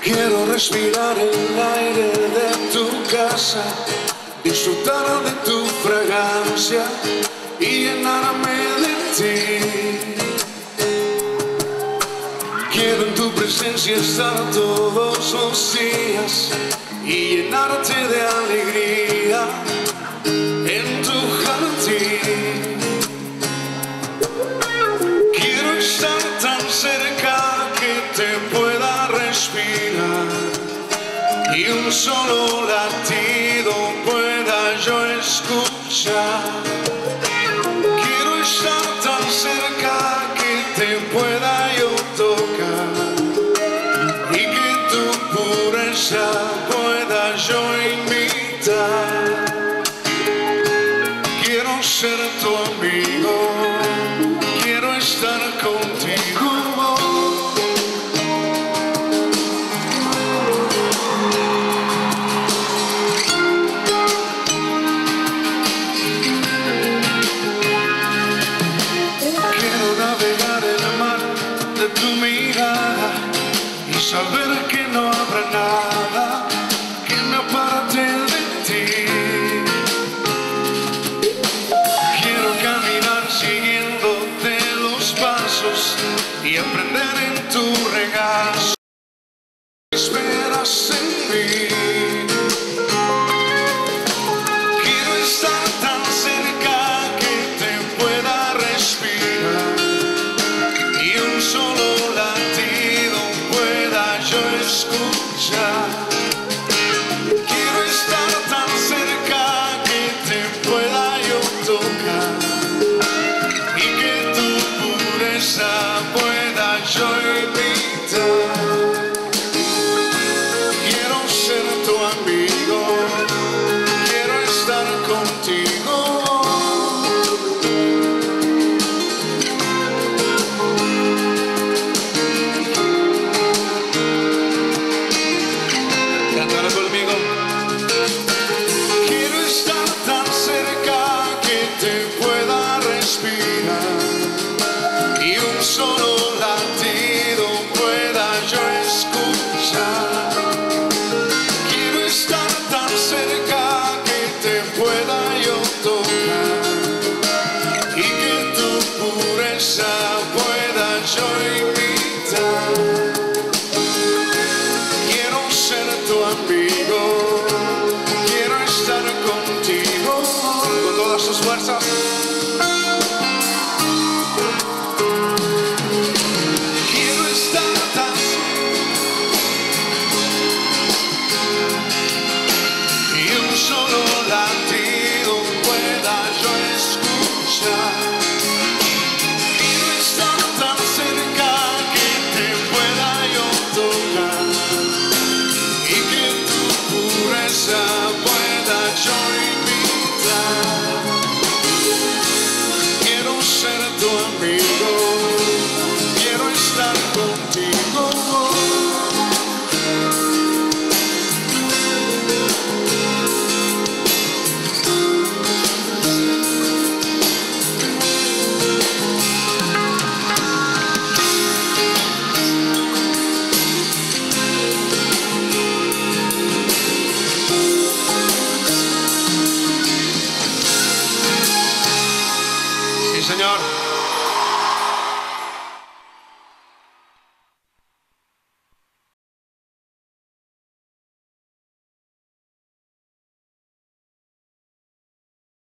Quiero respirar el aire de tu casa, disfrutar de tu fragancia y llenarme de ti. Quiero en tu presencia estar todos los días y llenarte de alegría en tu jardín. Quiero estar tan cerca que te pueda respirar y un solo latido pueda yo escuchar. Quiero estar tan cerca que te pueda yo tocar y que tu pureza pueda yo imitar. Quiero ser tu amigo, quiero estar contigo. Quiero navegar el mar de tu mirada y saber que no habrá nada que me aparte de ti. Quiero caminar siguiéndote los pasos y aprender en tu regazo. Esperas en mí. Quiero estar tan cerca que te pueda respirar y un solo latido pueda yo escuchar.